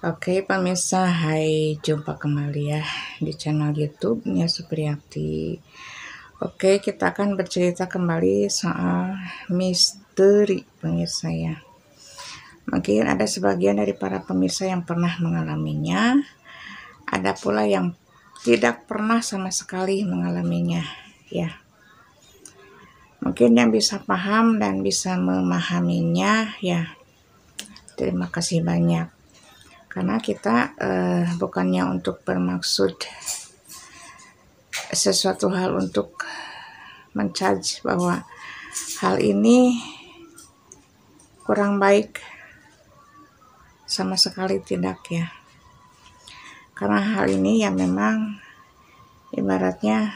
Oke pemirsa, hai, jumpa kembali ya di channel YouTube Nia Supriyati. Oke, kita akan bercerita kembali soal misteri pemirsa ya. Mungkin ada sebagian dari para pemirsa yang pernah mengalaminya, ada pula yang tidak pernah sama sekali mengalaminya ya. Mungkin yang bisa paham dan bisa memahaminya ya, terima kasih banyak. Karena kita bukannya untuk bermaksud sesuatu hal untuk menjudge bahwa hal ini kurang baik, sama sekali tidak ya. Karena hal ini ya memang ibaratnya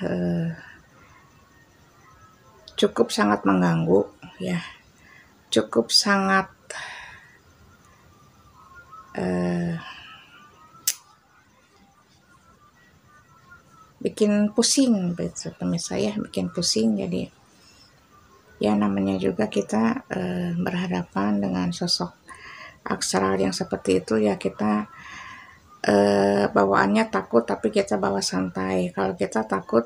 cukup sangat mengganggu ya, cukup sangat bikin pusing betul pemirsa ya, bikin pusing. Jadi ya namanya juga kita berhadapan dengan sosok astral yang seperti itu ya, kita bawaannya takut tapi kita bawa santai. Kalau kita takut,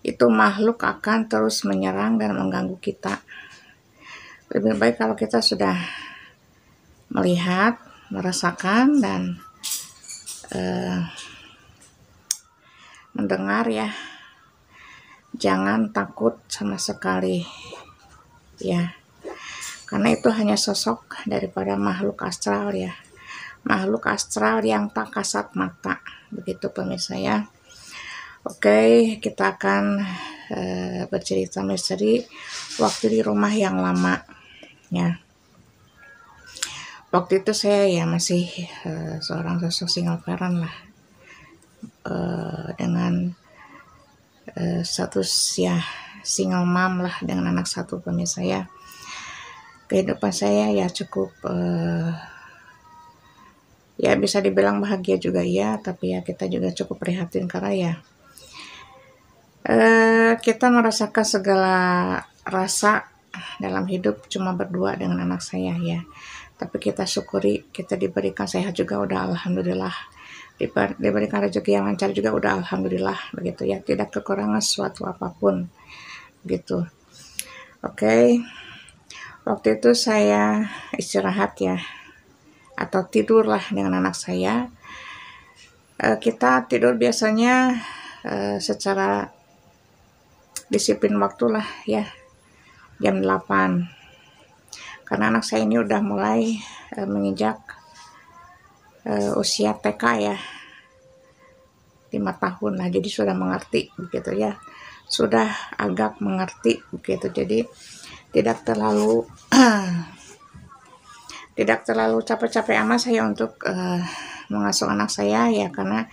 itu makhluk akan terus menyerang dan mengganggu kita. Lebih baik kalau kita sudah melihat, merasakan, dan mendengar ya, jangan takut sama sekali ya, karena itu hanya sosok daripada makhluk astral ya, makhluk astral yang tak kasat mata, begitu pemirsa ya. Oke, kita akan bercerita misteri waktu di rumah yang lama ya. Waktu itu saya ya masih seorang sosok single parent lah, dengan status ya single mom lah, dengan anak satu pemirsa ya. Kehidupan saya ya cukup ya bisa dibilang bahagia juga ya, tapi ya kita juga cukup prihatin karena ya kita merasakan segala rasa dalam hidup cuma berdua dengan anak saya ya. Tapi kita syukuri, kita diberikan sehat juga udah alhamdulillah, diberikan rezeki yang lancar juga udah alhamdulillah, begitu ya, tidak kekurangan suatu apapun gitu. Oke, waktu itu saya istirahat ya, atau tidurlah dengan anak saya. Kita tidur biasanya secara disiplin waktu lah ya, jam 8. Karena anak saya ini udah mulai menginjak usia TK ya, 5 tahun lah, jadi sudah mengerti begitu ya, sudah agak mengerti begitu. Jadi tidak terlalu capek-capek amat saya untuk mengasuh anak saya ya, karena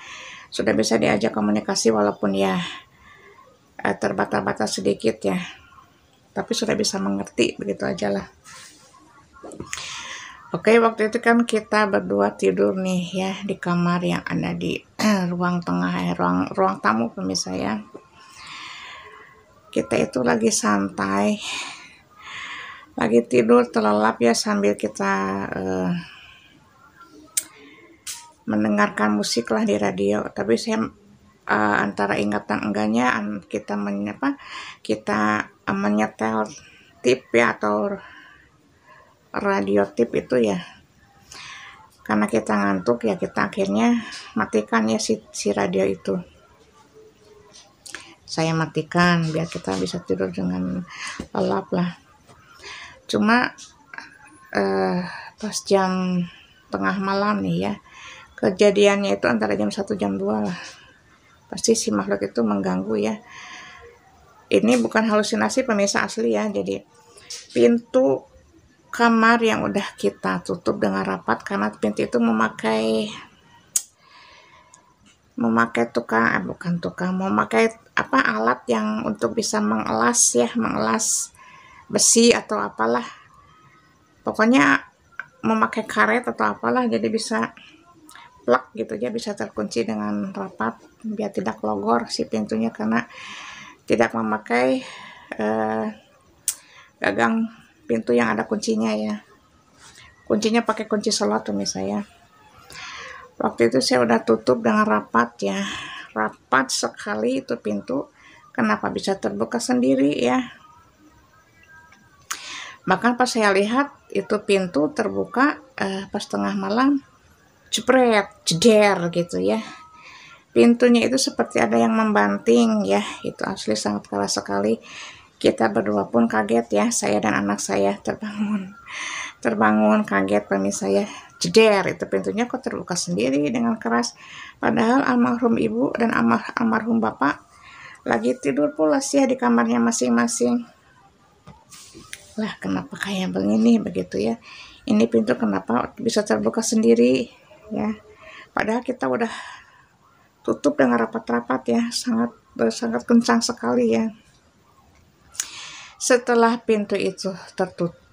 sudah bisa diajak komunikasi walaupun ya terbatas-batas sedikit ya, tapi sudah bisa mengerti, begitu aja lah. Oke, waktu itu kan kita berdua tidur nih ya di kamar yang ada di ruang tengah, ruang tamu pemirsa ya. Kita itu lagi santai, lagi tidur terlelap ya, sambil kita mendengarkan musik lah di radio. Tapi saya antara ingatan enggaknya kita menyetel tip ya, atau radio tip itu ya, karena kita ngantuk ya, kita akhirnya matikan ya si radio itu. Saya matikan biar kita bisa tidur dengan lelap lah. Cuma pas jam tengah malam nih ya, kejadiannya itu antara jam 1 jam 2 lah. Pasti si makhluk itu mengganggu ya. Ini bukan halusinasi pemirsa, asli ya. Jadi pintu kamar yang udah kita tutup dengan rapat, karena pintu itu memakai alat yang untuk bisa mengelas besi atau apalah, pokoknya memakai karet atau apalah, jadi bisa plug gitu ya, bisa terkunci dengan rapat biar tidak logor si pintunya, karena tidak memakai gagang pintu yang ada kuncinya ya. Kuncinya pakai kunci slot tuh misalnya. Waktu itu saya udah tutup dengan rapat ya, rapat sekali itu pintu. Kenapa bisa terbuka sendiri ya? Bahkan pas saya lihat itu pintu terbuka pas tengah malam, jepret, jeder gitu ya. Pintunya itu seperti ada yang membanting ya, itu asli sangat keras sekali. Kita berdua pun kaget ya, saya dan anak saya terbangun kaget pemirsa ya. Jeder, itu pintunya kok terbuka sendiri dengan keras. Padahal almarhum ibu dan almarhum bapak lagi tidur pulas ya di kamarnya masing-masing. Lah kenapa kayak begini begitu ya? Ini pintu kenapa bisa terbuka sendiri ya? Padahal kita udah tutup dengan rapat-rapat ya, sangat kencang sekali ya. Setelah pintu itu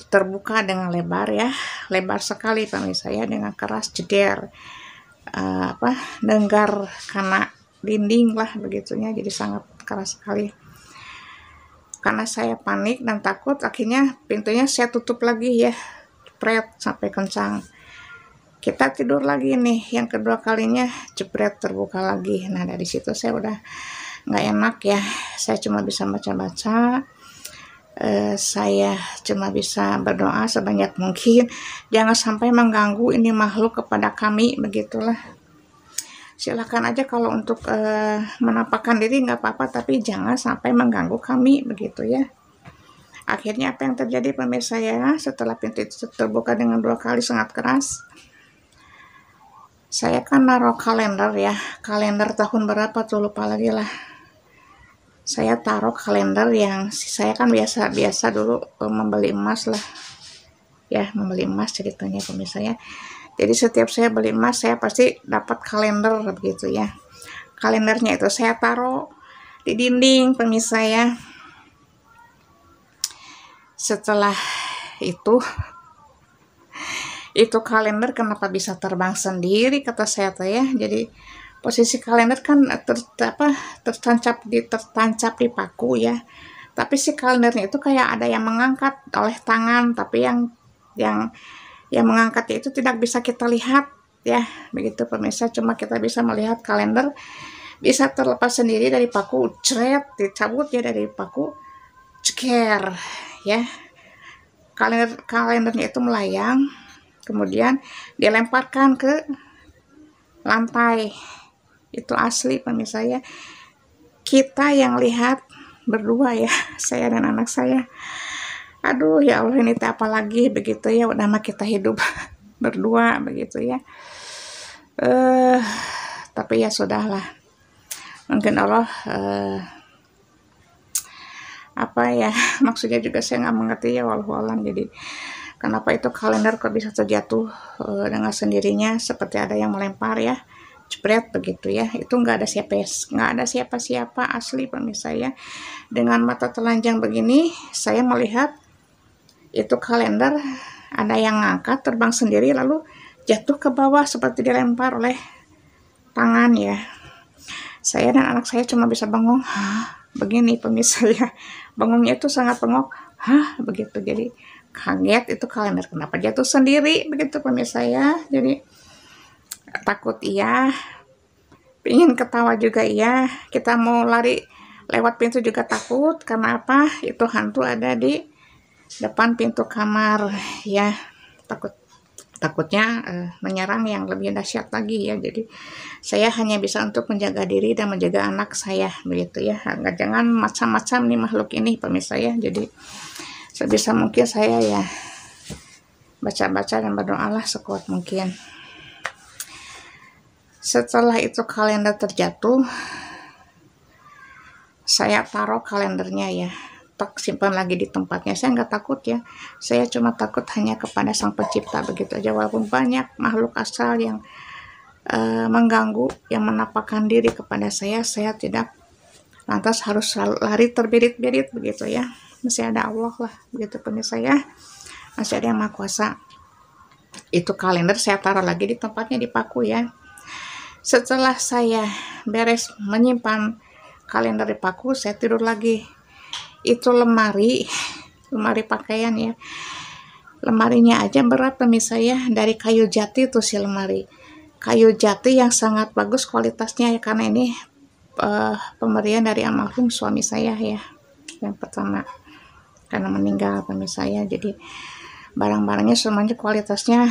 terbuka dengan lebar ya, lebar sekali pemirsa ya, dengan keras jeder, dengar karena dinding lah begitunya, jadi sangat keras sekali. Karena saya panik dan takut, akhirnya pintunya saya tutup lagi ya, jepret sampai kencang. Kita tidur lagi nih, yang kedua kalinya jepret terbuka lagi. Nah dari situ saya udah nggak enak ya, saya cuma bisa baca-baca. Saya cuma bisa berdoa sebanyak mungkin, jangan sampai mengganggu ini makhluk kepada kami, begitulah. Silakan aja kalau untuk menampakkan diri nggak apa-apa, tapi jangan sampai mengganggu kami, begitu ya. Akhirnya apa yang terjadi pemirsa ya, setelah pintu itu terbuka dengan 2 kali sangat keras, saya kan naruh kalender ya, kalender tahun berapa tuh lupa lagi lah. Saya taruh kalender yang saya kan biasa dulu membeli emas lah ya, membeli emas ceritanya pemirsa ya. Jadi setiap saya beli emas saya pasti dapat kalender begitu ya. Kalendernya itu saya taruh di dinding pemirsa ya. Setelah itu kalender kenapa bisa terbang sendiri kata saya tuh ya. Jadi posisi kalender kan tertancap di paku ya. Tapi si kalendernya itu kayak ada yang mengangkat oleh tangan, tapi yang mengangkatnya itu tidak bisa kita lihat ya. Begitu pemirsa, cuma kita bisa melihat kalender bisa terlepas sendiri dari paku, cret, dicabut ya dari paku, ceker ya. Kalendernya itu melayang, kemudian dilemparkan ke lantai. Itu asli pemirsa ya, kita yang lihat berdua ya, saya dan anak saya. Aduh ya Allah, ini apa lagi begitu ya, udah mah kita hidup berdua begitu ya. Tapi ya sudahlah, mungkin Allah maksudnya juga saya nggak mengerti ya, wallahualam. Jadi kenapa itu kalender kok bisa terjatuh dengan sendirinya, seperti ada yang melempar ya, jepret begitu ya. Itu nggak ada siapa-siapa asli pemirsa ya. Dengan mata telanjang begini saya melihat itu kalender ada yang ngangkat terbang sendiri lalu jatuh ke bawah seperti dilempar oleh tangan ya. Saya dan anak saya cuma bisa bengong, begini pemirsa ya. Bengongnya itu sangat bengong, begitu. Jadi kaget, itu kalender kenapa jatuh sendiri begitu pemirsa ya. Jadi takut iya, ingin ketawa juga iya, kita mau lari lewat pintu juga takut. Karena apa? Itu hantu ada di depan pintu kamar ya. Takutnya menyerang yang lebih dahsyat lagi ya. Jadi saya hanya bisa untuk menjaga diri dan menjaga anak saya begitu ya. Jangan macam-macam nih makhluk ini pemirsa ya. Jadi sebisa mungkin saya ya baca-baca dan berdoalah sekuat mungkin. Setelah itu kalender terjatuh, saya taruh kalendernya ya, simpan lagi di tempatnya. Saya nggak takut ya, saya cuma takut hanya kepada Sang Pencipta begitu aja. Walaupun banyak makhluk asal yang mengganggu, yang menampakkan diri kepada saya tidak lantas harus lari terbirit-birit begitu ya. Masih ada Allah lah begitu pemirsa ya, masih ada yang Maha Kuasa. Itu kalender saya taruh lagi di tempatnya, di paku ya. Setelah saya beres menyimpan kalender di paku, saya tidur lagi. Itu lemari pakaian ya, lemarinya aja berat pemirsa ya, dari kayu jati tuh si lemari. kayu jati yang sangat bagus kualitasnya ya, karena ini pemberian dari almarhum suami saya ya, yang pertama, karena meninggal suami saya. Jadi barang-barangnya semuanya kualitasnya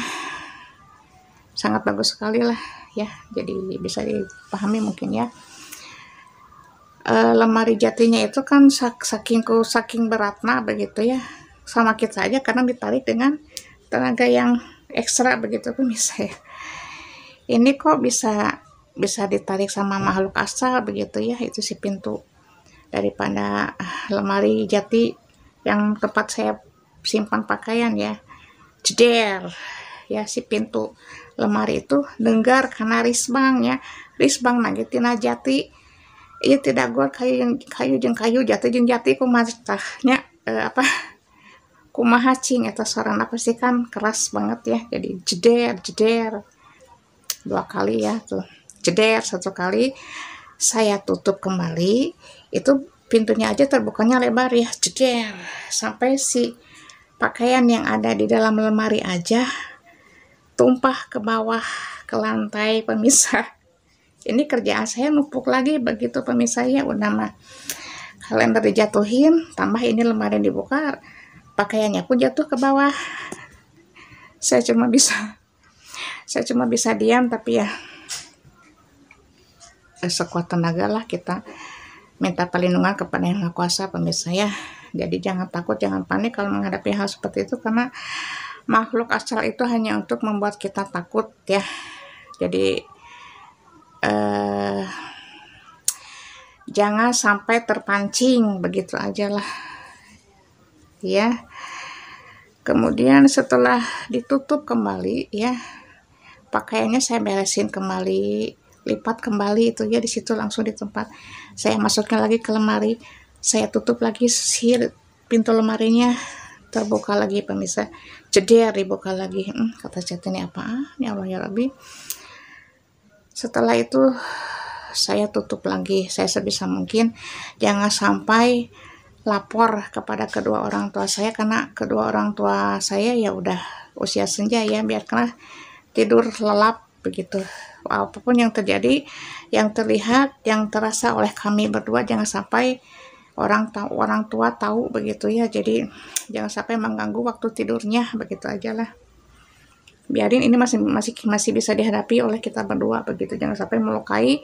sangat bagus sekali lah ya, jadi bisa dipahami mungkin ya. Lemari jatinya itu kan saking beratnya begitu ya, sama kita aja karena ditarik dengan tenaga yang ekstra begitu pemirsa ya. Ini kok bisa ditarik sama makhluk asal begitu ya, itu si pintu daripada lemari jati yang tempat saya simpan pakaian ya. Jeder ya, si pintu lemari itu denggar karena risbang ya, risbang nagetina jati. Iya tidak gua kayu jati kumatahnya kumaha cing eta suarana pasti kan keras banget ya. Jadi jeder 2 kali ya tuh, jeder 1 kali, saya tutup kembali, itu pintunya aja terbukanya lebar ya, jeder, sampai si pakaian yang ada di dalam lemari aja tumpah ke bawah ke lantai pemirsa. Ini kerjaan saya numpuk lagi begitu pemirsa ya, udah mah kalender dijatuhin, tambah ini lemari dibuka, pakaiannya pun jatuh ke bawah. Saya cuma bisa diam, tapi ya sekuat tenaga lah kita minta perlindungan kepada Yang Maha Kuasa pemirsa ya. Jadi jangan takut, jangan panik kalau menghadapi hal seperti itu, karena makhluk astral itu hanya untuk membuat kita takut ya. Jadi jangan sampai terpancing begitu aja lah ya. Kemudian setelah ditutup kembali ya, pakaiannya saya beresin kembali, lipat kembali itu ya, di situ langsung di tempat. Saya masukkan lagi ke lemari, saya tutup lagi, si pintu lemarinya terbuka lagi pemirsa, jeder dibuka lagi. Kata chat ini apa? Ya Allah ya Rabbi. Setelah itu saya tutup lagi. Saya sebisa mungkin jangan sampai lapor kepada kedua orang tua saya, karena kedua orang tua saya ya udah usia senja ya, biarkanlah tidur lelap begitu. Apapun yang terjadi, yang terlihat, yang terasa oleh kami berdua, jangan sampai orang tua tahu begitu ya. Jadi jangan sampai mengganggu waktu tidurnya, begitu aja lah. Biarin ini masih bisa dihadapi oleh kita berdua begitu. Jangan sampai melukai,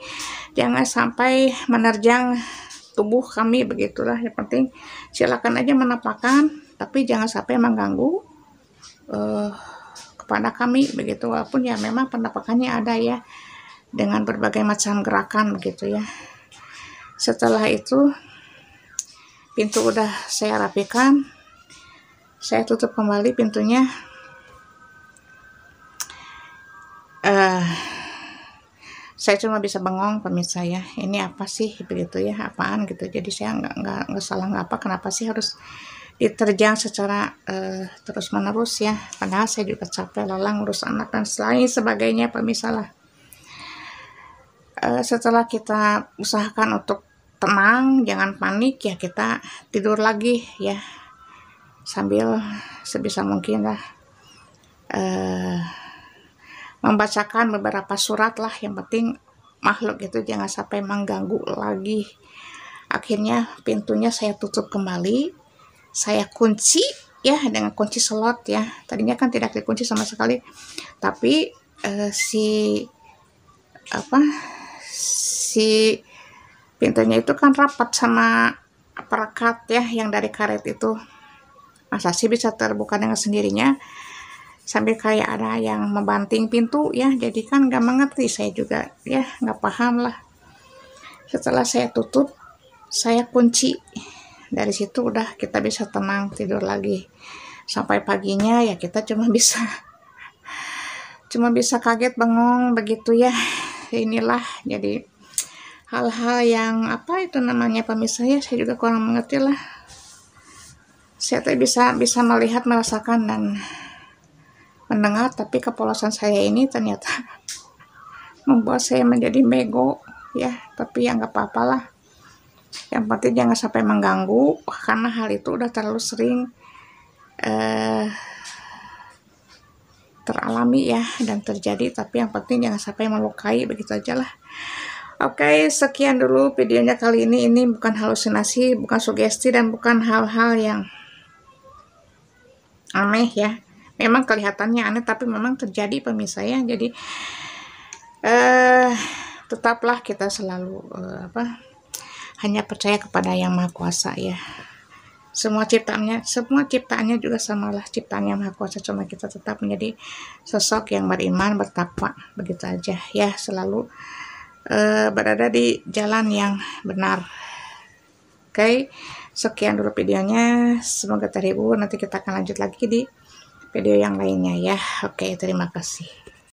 jangan sampai menerjang tubuh kami begitulah. Yang penting silakan aja menampakkan, tapi jangan sampai mengganggu kepada kami begitu. Walaupun ya memang penampakannya ada ya, dengan berbagai macam gerakan begitu ya. Setelah itu pintu udah saya rapikan, saya tutup kembali pintunya. Saya cuma bisa bengong pemirsa ya, ini apa sih begitu ya, apaan gitu. Jadi saya nggak salah nggak apa, kenapa sih harus diterjang secara terus menerus ya, padahal saya juga capek lelah ngurus anak dan lain sebagainya pemirsa lah. Setelah kita usahakan untuk tenang, jangan panik ya, kita tidur lagi ya, sambil sebisa mungkin lah membacakan beberapa surat lah. Yang penting makhluk itu jangan sampai mengganggu lagi. Akhirnya pintunya saya tutup kembali, saya kunci ya dengan kunci slot ya. Tadinya kan tidak dikunci sama sekali, tapi si pintunya itu kan rapat sama perekat ya, yang dari karet itu. Masa sih bisa terbuka dengan sendirinya, sambil kayak ada yang membanting pintu ya. Jadi kan gak mengerti, saya juga ya gak paham lah. Setelah saya tutup, saya kunci, dari situ udah kita bisa tenang tidur lagi. Sampai paginya ya kita cuma bisa kaget bengong begitu ya. Inilah jadi hal-hal yang apa itu namanya pemirsa ya, saya juga kurang mengerti lah. Saya tuh bisa melihat, merasakan dan mendengar, tapi kepolosan saya ini ternyata membuat saya menjadi bego ya. Tapi ya nggak apa-apa lah, yang penting jangan sampai mengganggu, karena hal itu udah terlalu sering teralami alami ya dan terjadi, tapi yang penting jangan sampai melukai, begitu aja lah. Oke, sekian dulu videonya kali ini. Ini bukan halusinasi, bukan sugesti, dan bukan hal-hal yang aneh ya. Memang kelihatannya aneh, tapi memang terjadi pemirsa ya. Jadi tetaplah kita selalu hanya percaya kepada Yang Maha Kuasa ya. Semua ciptaannya juga samalah ciptaan Yang Maha Kuasa, cuma kita tetap menjadi sosok yang beriman, bertakwa, begitu aja ya. Selalu berada di jalan yang benar. Oke, sekian dulu videonya, semoga terhibur. Nanti kita akan lanjut lagi di video yang lainnya ya. Oke, terima kasih.